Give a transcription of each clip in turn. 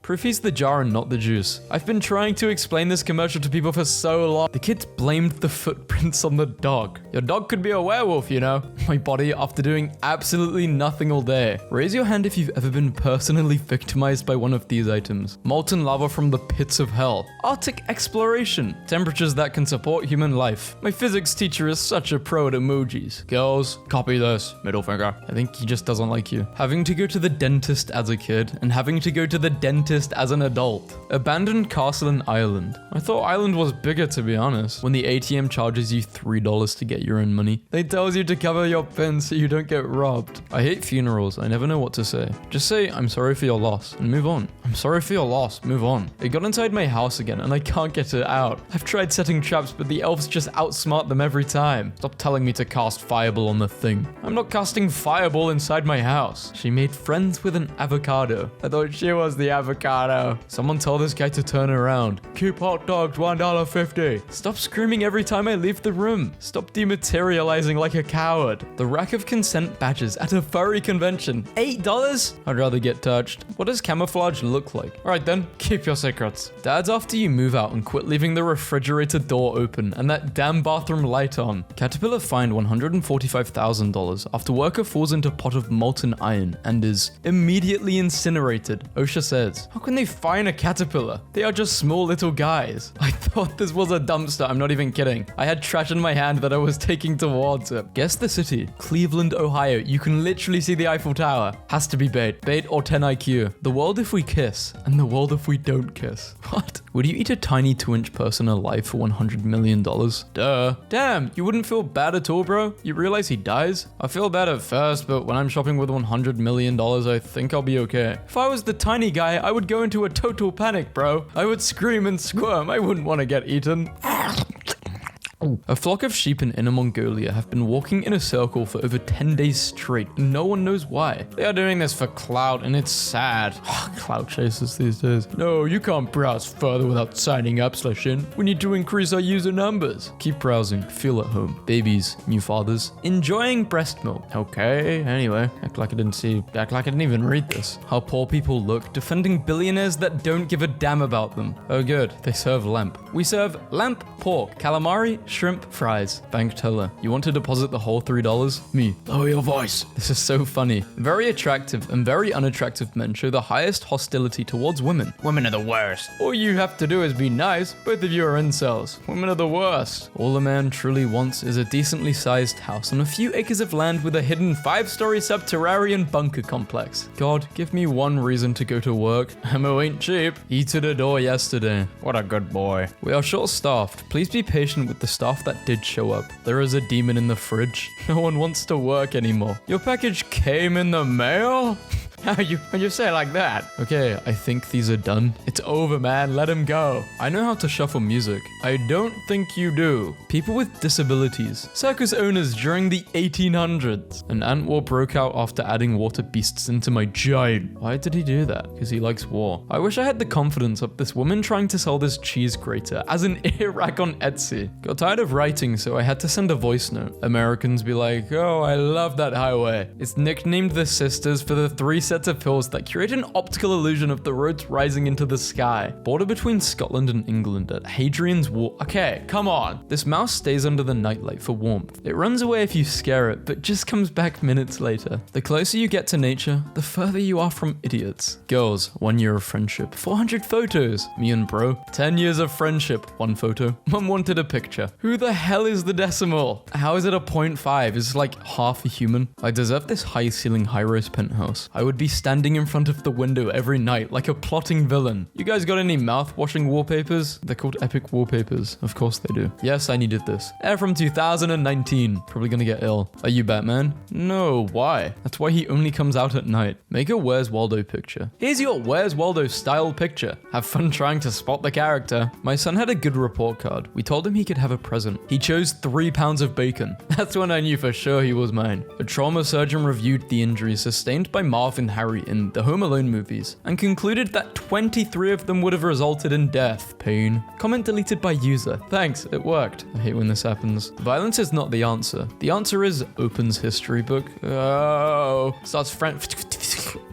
Proof he's the jar and not the juice. I've been trying to explain this commercial to people for so long. The kids blamed the footprints on the dog. Your dog could be a werewolf, you know? My body after doing absolutely nothing all day. Raise your hand if you've ever been personally victimized by one of these items. Molten lava from the pits of hell. Arctic exploration. Temperatures that can support human life. My physics teacher is such a pro at emojis. Girls, copy this. Middle finger. I think he just doesn't like you. Having to go to the dentist as a kid and having to go to the dentist as an adult. Abandoned castle in Ireland. I thought Ireland was bigger, to be honest. When the ATM charges you $3 to get your own money, they tells you to cover your pin so you don't get robbed. I hate funerals. I never know what to say. Just say, I'm sorry for your loss and move on. I'm sorry for your loss. Move on. It got inside my house again and I can't get it out. I've tried setting traps, but the elves just outsmart them every time. Stop telling me to cast fireball on the thing. I'm not casting fireball inside my house. She made friends with an avocado. I thought she was the avocado. Someone tell this guy to turn around. Keep hot dogs, $1.50. Stop screaming every time I leave the room. Stop dematerializing like a coward. The rack of consent badges at a furry convention. $8? I'd rather get touched. What does camouflage look like? Alright then, keep your secrets. Dads after you move out and quit leaving the refrigerator door open and that damn bathroom light on. Caterpillar fined $145,000 after worker falls into pot of molten iron and is immediately incinerated. OSHA says, how can they fine a caterpillar? They are just small little guys. I thought this was a dumpster. I'm not even kidding. I had trash in my hand that I was taking towards it. Guess the city. Cleveland, Ohio. You can literally see the Eiffel Tower. Has to be bait. Bait or 10 IQ. The world if we kiss and the world if we don't kiss. What? Would you eat a tiny 2-inch person alive for $100 million? Duh. Damn, you wouldn't feel bad at all, bro? You realize he dies? I feel bad at first, but when I'm shopping with $100 million, I think I'll be okay. If I was the tiny guy, I would go into a total panic, bro. I would scream and squirm. I wouldn't want to get eaten. A flock of sheep in Inner Mongolia have been walking in a circle for over 10 days straight, and no one knows why. They are doing this for clout, and it's sad. Clout chasers these days. No, you can't browse further without signing up, /in. We need to increase our user numbers. Keep browsing. Feel at home. Babies, new fathers, enjoying breast milk. Okay, anyway. Act like I didn't even read this. How poor people look, defending billionaires that don't give a damn about them. Oh good, they serve lamp. We serve lamp, pork, calamari, shrimp, fries. Bank teller. You want to deposit the whole $3? Me. Lower your voice. This is so funny. Very attractive and very unattractive men show the highest hostility towards women. Women are the worst. All you have to do is be nice. Both of you are incels. Women are the worst. All a man truly wants is a decently sized house on a few acres of land with a hidden 5-story subterranean bunker complex. God, give me one reason to go to work. Ammo ain't cheap. He to the door yesterday. What a good boy. We are short-staffed. Please be patient with the staff that did show up. There is a demon in the fridge. No one wants to work anymore. Your package came in the mail? How you say it like that? Okay, I think these are done. It's over, man. Let him go. I know how to shuffle music. I don't think you do. People with disabilities. Circus owners during the 1800s. An ant war broke out after adding water beasts into my giant. Why did he do that? Because he likes war. I wish I had the confidence of this woman trying to sell this cheese grater as an ear rack on Etsy. Got tired of writing, so I had to send a voice note. Americans be like, oh, I love that highway. It's nicknamed the Sisters for the 3 sets of hills that create an optical illusion of the roads rising into the sky. Border between Scotland and England at Hadrian's Wall. Okay, come on. This mouse stays under the nightlight for warmth. It runs away if you scare it, but just comes back minutes later. The closer you get to nature, the further you are from idiots. Girls, 1 year of friendship, 400 photos. Me and bro, 10 years of friendship, 1 photo. Mum wanted a picture. Who the hell is the decimal? How is it a 0.5? Is it like half a human? I deserve this high ceiling, high-rise penthouse. I would be standing in front of the window every night like a plotting villain. You guys got any mouth-washing wallpapers? They're called epic wallpapers. Of course they do. Yes, I needed this. Air from 2019. Probably gonna get ill. Are you Batman? No, why? That's why he only comes out at night. Make a Where's Waldo picture. Here's your Where's Waldo style picture. Have fun trying to spot the character. My son had a good report card. We told him he could have a present. He chose 3 pounds of bacon. That's when I knew for sure he was mine. A trauma surgeon reviewed the injuries sustained by Marv and Harry in the Home Alone movies and concluded that 23 of them would have resulted in death. Pain. Comment deleted by user. Thanks, it worked. I hate when this happens. Violence is not the answer. The answer is opens history book. Oh. Starts friend.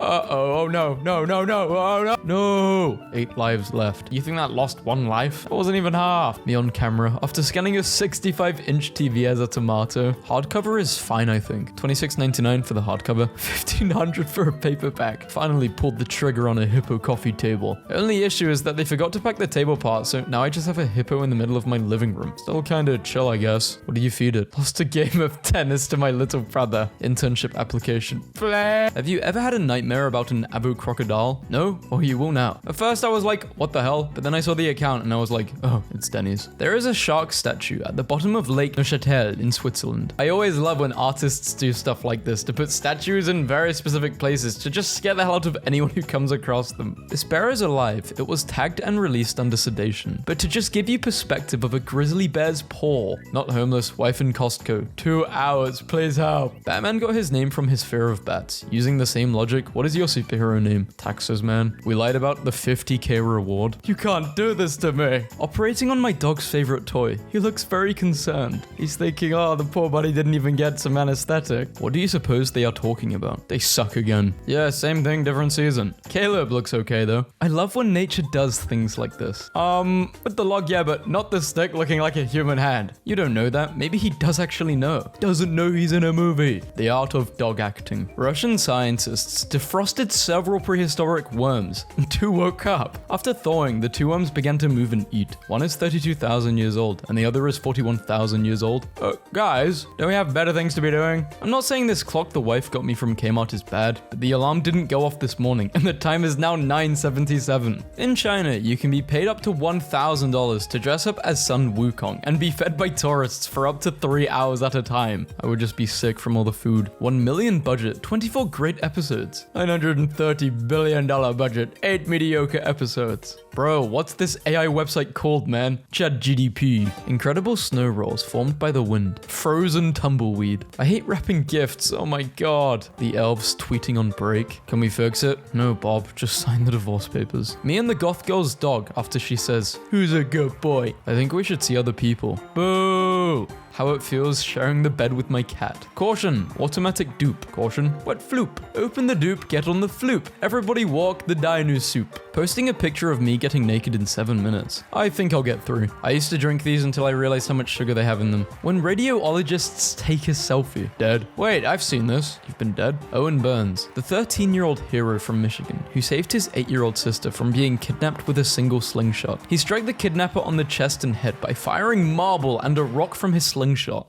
Uh-oh. Oh no. No. Oh no. No! 8 lives left. You think that lost 1 life? It wasn't even half. Me on camera, after scanning a 65-inch TV as a tomato. Hardcover is fine, I think. $26.99 for the hardcover. $1,500 for a paperback. Finally pulled the trigger on a hippo coffee table. The only issue is that they forgot to pack the table part, so now I just have a hippo in the middle of my living room. Still kinda chill, I guess. What do you feed it? Lost a game of tennis to my little brother. Internship application. Have you ever had a nightmare about an avo crocodile? No? Well, you will now. At first I was like, what the hell? But then I saw the account and I was like, oh, it's Denny's. There is a shark statue at the bottom of Lake Neuchâtel in Switzerland. I always love when artists do stuff like this, to put statues in very specific places to just scare the hell out of anyone who comes across them. This bear is alive. It was tagged and released under sedation. But to just give you perspective of a grizzly bear's paw. Not homeless, wife in Costco. 2 hours, please help. Batman got his name from his fear of bats. Using the same logic, what is your superhero name? Taxes, man. We lied about the 50k reward. You can't do this to me. Operating on my dog's favorite toy. He looks very concerned. He's thinking, oh, the poor buddy didn't even get some anesthetic. What do you suppose they are talking about? They suck again. Yeah, same thing, different season. Caleb looks okay though. I love when nature does things like this. With the log, yeah, but not the stick looking like a human hand. You don't know that. Maybe he does actually know. Doesn't know he's in a movie. The art of dog acting. Russian scientists defrosted several prehistoric worms and 2 woke up. After thawing, the 2 worms began to move and eat. One is 32,000 years old and the other is 41,000 years old. Guys, don't we have better things to be doing? I'm not saying this clock the wife got me from Kmart is bad, but the alarm didn't go off this morning and the time is now 9:77. In China, you can be paid up to $1,000 to dress up as Sun Wukong and be fed by tourists for up to 3 hours at a time. I would just be sick from all the food. 1 million budget, 24 great episodes. $930 billion budget, 8 mediocre episodes. Bro, what's this AI website called, man? ChatGDP. Incredible snow rolls formed by the wind. Frozen tumbleweed. I hate wrapping gifts, oh my god. The elves tweeting on break. Can we fix it? No, Bob, just sign the divorce papers. Me and the goth girl's dog after she says, who's a good boy? I think we should see other people. Boo! How it feels sharing the bed with my cat. Caution, automatic dupe. Caution, wet floop. Open the dupe, get on the floop. Everybody walk the dino soup. Posting a picture of me getting naked in 7 minutes. I think I'll get through. I used to drink these until I realized how much sugar they have in them. When radiologists take a selfie. Dead. Wait, I've seen this. You've been dead? Owen Burns, the 13-year-old hero from Michigan, who saved his 8-year-old sister from being kidnapped with a single slingshot. He struck the kidnapper on the chest and head by firing marble and a rock from his slingshot.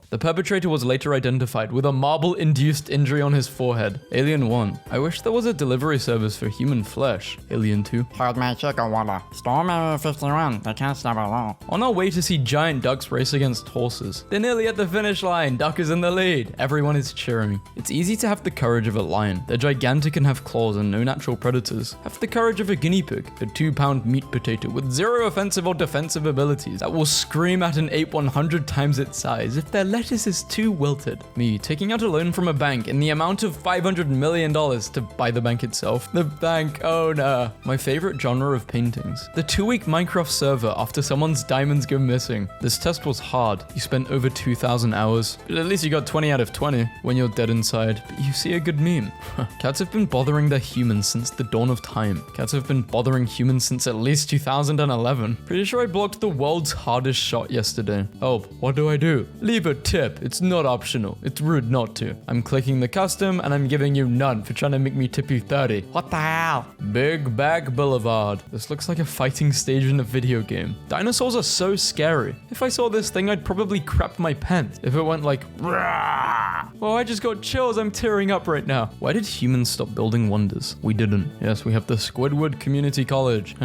The perpetrator was later identified with a marble-induced injury on his forehead. Alien 1. I wish there was a delivery service for human flesh. Alien 2. Heard my chicken water. Storm Area 51. They can't stop alone. On our way to see giant ducks race against horses. They're nearly at the finish line. Duck is in the lead. Everyone is cheering. It's easy to have the courage of a lion. They're gigantic and have claws and no natural predators. Have the courage of a guinea pig, a 2-pound meat potato with 0 offensive or defensive abilities that will scream at an ape 100 times its size if their lettuce is too wilted. Me taking out a loan from a bank in the amount of $500 million to buy the bank itself. The bank owner. My favorite genre of paintings. The 2-week Minecraft server after someone's diamonds go missing. This test was hard. You spent over 2,000 hours, but at least you got 20 out of 20 when you're dead inside. But you see a good meme. Cats have been bothering their humans since the dawn of time. Cats have been bothering humans since at least 2011. Pretty sure I blocked the world's hardest shot yesterday. Oh, what do I do? Leave a tip. It's not optional. It's rude not to. I'm clicking the custom and I'm giving you none for trying to make me tip you 30. What the hell? Big Bag Boulevard. This looks like a fighting stage in a video game. Dinosaurs are so scary. If I saw this thing, I'd probably crap my pants. If it went like, rah! Oh, I just got chills. I'm tearing up right now. Why did humans stop building wonders? We didn't. Yes, we have the Squidward Community College.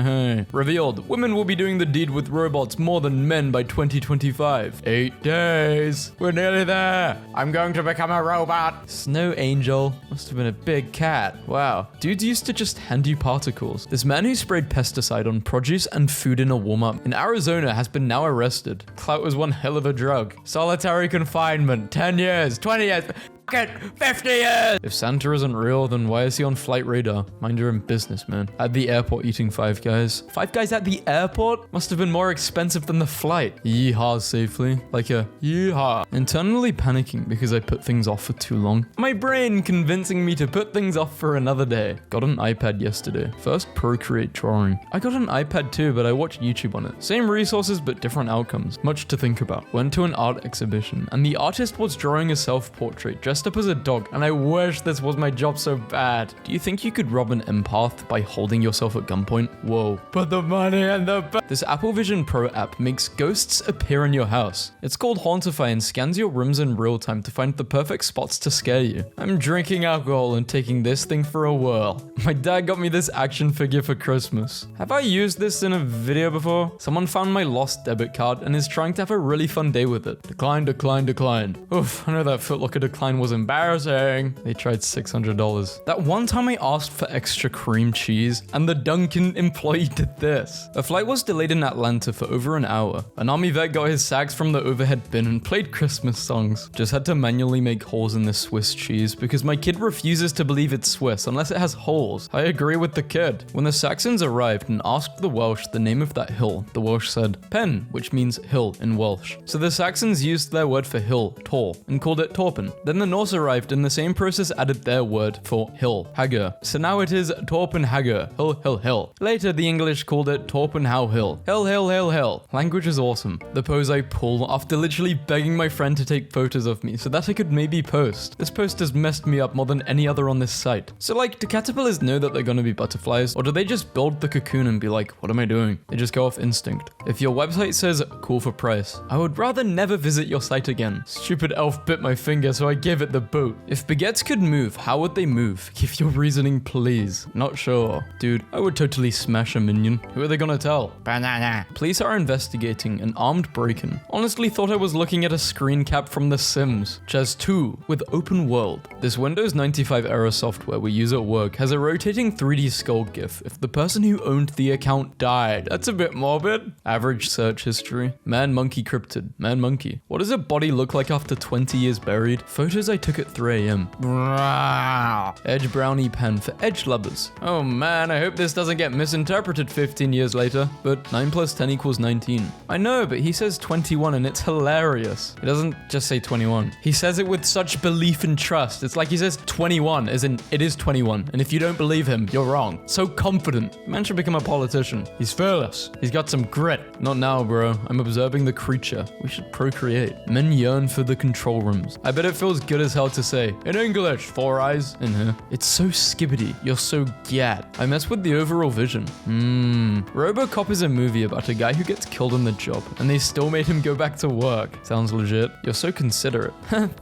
Revealed. Women will be doing the deed with robots more than men by 2025. 8 days. We're nearly there. I'm going to become a robot. Snow Angel. Must have been a big cat. Wow. Dudes used to just hand you particles. This man who sprayed pesticide on produce and food in a warm-up in Arizona has been now arrested. Clout was one hell of a drug. Solitary confinement. 10 years. 20 years. Get 50 years! If Santa isn't real, then why is he on flight radar? Mind your own business, man. At the airport eating Five Guys. Five Guys at the airport? Must have been more expensive than the flight. Yeehaw safely. Like a yeehaw. Internally panicking because I put things off for too long. My brain convincing me to put things off for another day. Got an iPad yesterday. First Procreate drawing. I got an iPad too, but I watched YouTube on it. Same resources, but different outcomes. Much to think about. Went to an art exhibition, and the artist was drawing a self-portrait dressed up as a dog, and I wish this was my job so bad. Do you think you could rob an empath by holding yourself at gunpoint? Whoa. Put the money in the This Apple Vision Pro app makes ghosts appear in your house. It's called Hauntify and scans your rooms in real time to find the perfect spots to scare you. I'm drinking alcohol and taking this thing for a whirl. My dad got me this action figure for Christmas. Have I used this in a video before? Someone found my lost debit card and is trying to have a really fun day with it. Decline, decline, decline. Oof, I know that Foot Locker decline was embarrassing. They tried $600. That one time I asked for extra cream cheese and the Dunkin' employee did this. A flight was delayed in Atlanta for over an hour. An army vet got his sacks from the overhead bin and played Christmas songs. Just had to manually make holes in the Swiss cheese because my kid refuses to believe it's Swiss unless it has holes. I agree with the kid. When the Saxons arrived and asked the Welsh the name of that hill, the Welsh said pen, which means hill in Welsh. So the Saxons used their word for hill, tor, and called it Torpen. Then the Norse arrived and the same process added their word for hill, hager. So now it is Torpen hager, hill, hill, hill. Later the English called it Torpen how hill. Hill, hill, hill, hill. Language is awesome. The pose I pull after literally begging my friend to take photos of me so that I could maybe post. This post has messed me up more than any other on this site. So like, do caterpillars know that they're gonna be butterflies? Or do they just build the cocoon and be like, what am I doing? They just go off instinct. If your website says cool for price, I would rather never visit your site again. Stupid elf bit my finger, so I gave it the boot. If baguettes could move, how would they move? Give your reasoning, please. Not sure. Dude, I would totally smash a minion. Who are they gonna tell? Banana. Police are investigating an armed break-in. Honestly thought I was looking at a screen cap from The Sims. Chaz 2 with open world. This Windows 95 era software we use at work has a rotating 3D skull gif if the person who owned the account died. That's a bit morbid. Average search history. Man monkey cryptid. Man monkey. What does a body look like after 20 years buried? Photos I took at 3 a.m. Edge brownie pen for edge lovers. Oh man, I hope this doesn't get misinterpreted 15 years later. But 9 plus 10 equals 19. I know, but he says 21 and it's hilarious. He doesn't just say 21. He says it with such belief and trust. It's like he says 21 as in it is 21. And if you don't believe him, you're wrong. So confident. Man should become a politician. He's fearless. He's got some grit. Not now, bro. I'm observing the creature. We should procreate. Men yearn for the control rooms. I bet it feels good as hell to say, in English, 4 eyes in here. It's so skibbity. You're so gyat. I mess with the overall vision. RoboCop is a movie about a guy who gets killed on the job, and they still made him go back to work. Sounds legit. You're so considerate.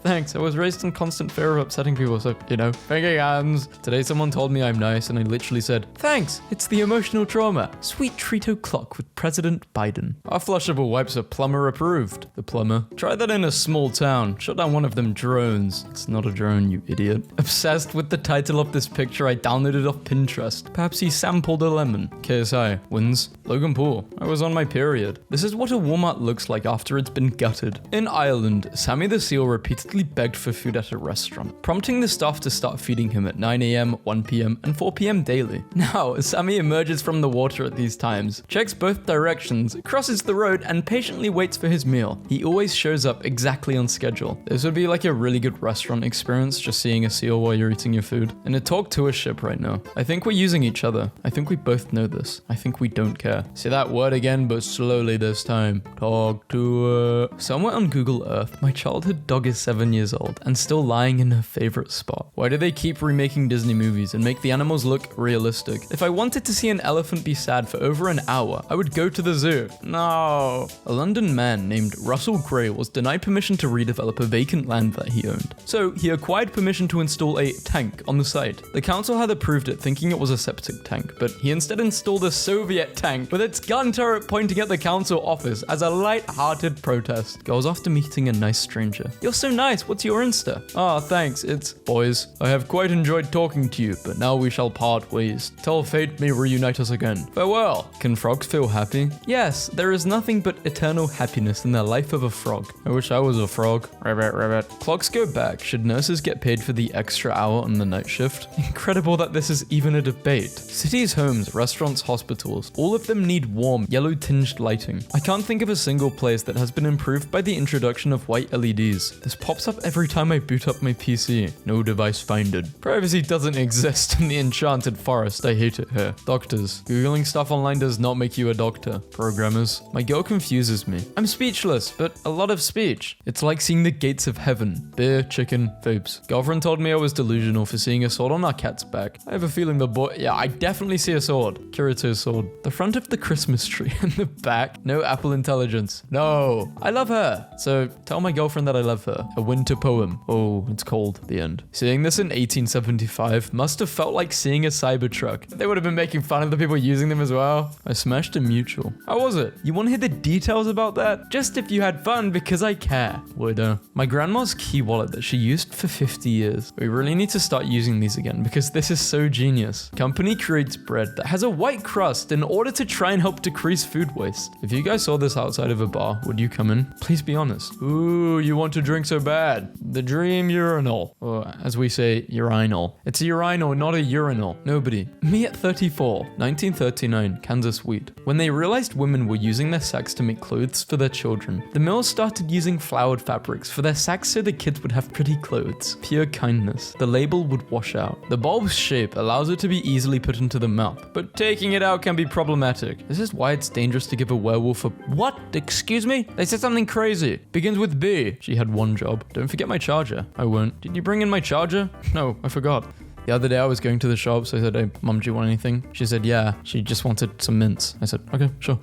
Thanks. I was raised in constant fear of upsetting people, so, you know, thinking hands. Today someone told me I'm nice, and I literally said, thanks. It's the emotional trauma. Sweet treat o'clock with President Biden. Our flushable wipes are plumber approved. The plumber. Try that in a small town. Shut down one of them drones. It's not a drone, you idiot. Obsessed with the title of this picture I downloaded off Pinterest. Perhaps he sampled a lemon. KSI wins. Logan Paul. I was on my period. This is what a Walmart looks like after it's been gutted. In Ireland, Sammy the Seal repeatedly begged for food at a restaurant, prompting the staff to start feeding him at 9 a.m., 1 p.m., and 4 p.m. daily. Now, Sammy emerges from the water at these times, checks both directions, crosses the road, and patiently waits for his meal. He always shows up exactly on schedule. This would be like a really good restaurant experience, just seeing a seal while you're eating your food. In a talk to a ship right now. I think we're using each other. I think we both know this. I think we don't care. Say that word again, but slowly this time. Talk to somewhere on Google Earth, my childhood dog is 7 years old and still lying in her favorite spot. Why do they keep remaking Disney movies and make the animals look realistic? If I wanted to see an elephant be sad for over an hour, I would go to the zoo. No. A London man named Russell Gray was denied permission to redevelop a vacant land that he owned. So he acquired permission to install a tank on the site. The council had approved it thinking it was a septic tank, but he instead installed a Soviet tank with its gun turret pointing at the council office as a light-hearted protest. Goes after meeting a nice stranger. You're so nice, what's your Insta? Ah, thanks, it's boys. I have quite enjoyed talking to you, but now we shall part ways. Till fate may reunite us again. Farewell. Can frogs feel happy? Yes, there is nothing but eternal happiness in the life of a frog. I wish I was a frog. Ribbit, ribbit. Clocks go back, should nurses get paid for the extra hour on the night shift? Incredible that this is even a debate. Cities, homes, restaurants, hospitals, all of them need warm, yellow-tinged lighting. I can't think of a single place that has been improved by the introduction of white LEDs. This pops up every time I boot up my PC. No device finded. Privacy doesn't exist in the enchanted forest. I hate it here. Doctors. Googling stuff online does not make you a doctor. Programmers. My girl confuses me. I'm speechless, but a lot of speech. It's like seeing the gates of heaven. Beer, chicken, vapes. Girlfriend told me I was delusional for seeing a sword on our cat's back. I have a feeling the boy... Yeah, I definitely see a sword. Kirito's sword. The front of the Christmas tree and the back. No Apple Intelligence. No. I love her. So tell my girlfriend that I love her. A winter poem. Oh, it's cold. The end. Seeing this in 1875 must have felt like seeing a Cybertruck. They would have been making fun of the people using them as well. I smashed a mutual. How was it? You want to hear the details about that? Just if you had fun, because I care. Widow. My grandma's key wallet that she used for 50 years. We really need to start using these again because this is so genius. Company creates bread that has a white crust in order to try and help decrease food waste. If you guys saw this outside of a bar, would you come in? Please be honest. Ooh, you want to drink so bad. The dream urinal. Or as we say, urinal. It's a urinal, not a urinal. Nobody. Me at 34, 1939, Kansas wheat. When they realized women were using their sacks to make clothes for their children, the mills started using flowered fabrics for their sacks so the kids would have pretty clothes. Pure kindness. The label would wash out. The bulb's shape allows it to be easily put into the mouth, but taking it out can be problematic. This is why it's dangerous to give a werewolf a... What? Excuse me? They said something crazy. Begins with B. She had one job. Don't forget my charger. I won't. Did you bring in my charger? No, I forgot. The other day I was going to the shop, so I said, hey, Mom, do you want anything? She said, yeah. She just wanted some mints. I said, okay, sure.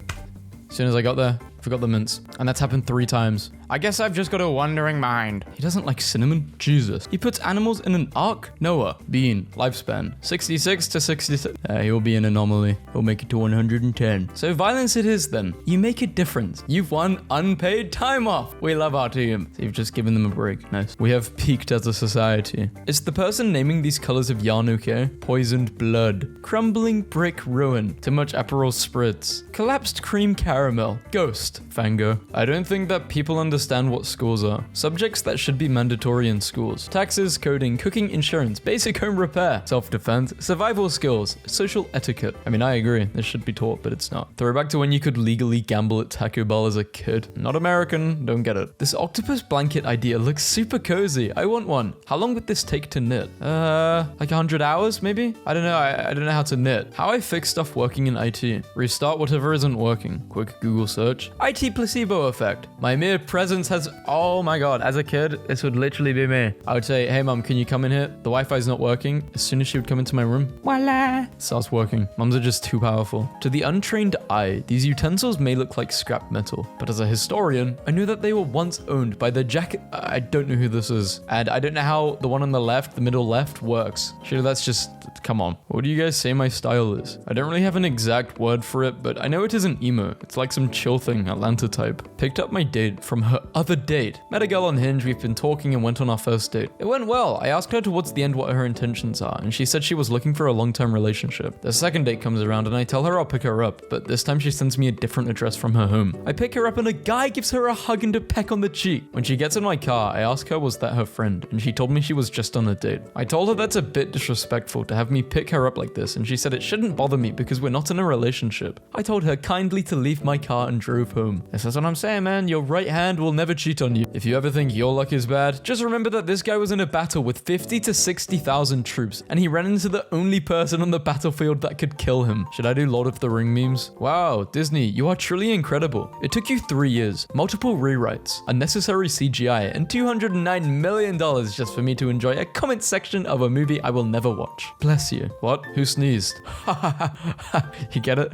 As soon as I got there, I forgot the mints. And that's happened 3 times. I guess I've just got a wandering mind. He doesn't like cinnamon? Jesus. He puts animals in an ark? Noah. Bean. Lifespan. 66 to 66. He'll be an anomaly. He'll make it to 110. So violence it is then. You make a difference. You've won unpaid time off. We love our team. So you've just given them a break. Nice. We have peaked as a society. Is the person naming these colors of yarn okay? Poisoned blood. Crumbling brick ruin. Too much Aperol spritz. Collapsed cream caramel. Ghost. Fango. I don't think that people understand what schools are. Subjects that should be mandatory in schools. Taxes, coding, cooking, insurance, basic home repair, self-defense, survival skills, social etiquette. I mean, I agree. This should be taught, but it's not. Throwback to when you could legally gamble at Taco Bell as a kid. Not American, don't get it. This octopus blanket idea looks super cozy. I want one. How long would this take to knit? Like 100 hours, maybe? I don't know. I don't know how to knit. How I fix stuff working in IT. Restart whatever isn't working. Quick Google search. IT placebo effect. My mere presence has, oh my god, as a kid, this would literally be me. I would say, hey mom, can you come in here? The Wi-Fi's not working. As soon as she would come into my room, voila, it starts working. Moms are just too powerful. To the untrained eye, these utensils may look like scrap metal, but as a historian, I knew that they were once owned by the jacket. I don't know who this is, and I don't know how the one on the left, the middle left, works. Surely that's just, come on. What do you guys say my style is? I don't really have an exact word for it, but I know it isn't emo. It's like some chill thing, Atlanta type. Picked up my date from her other date. Met a girl on Hinge, we've been talking and went on our first date. It went well. I asked her towards the end what her intentions are, and she said she was looking for a long-term relationship. The second date comes around and I tell her I'll pick her up, but this time she sends me a different address from her home. I pick her up and a guy gives her a hug and a peck on the cheek. When she gets in my car, I ask her was that her friend, and she told me she was just on a date. I told her that's a bit disrespectful to have me pick her up like this, and she said it shouldn't bother me because we're not in a relationship. I told her kindly to leave my car and drove home. This is what I'm saying, man. Your right hand will never cheat on you. If you ever think your luck is bad, just remember that this guy was in a battle with 50 to 60,000 troops, and he ran into the only person on the battlefield that could kill him. Should I do Lord of the Ring memes? Wow, Disney, you are truly incredible. It took you 3 years, multiple rewrites, unnecessary CGI, and $209 million just for me to enjoy a comment section of a movie I will never watch. Bless you. What? Who sneezed? You get it?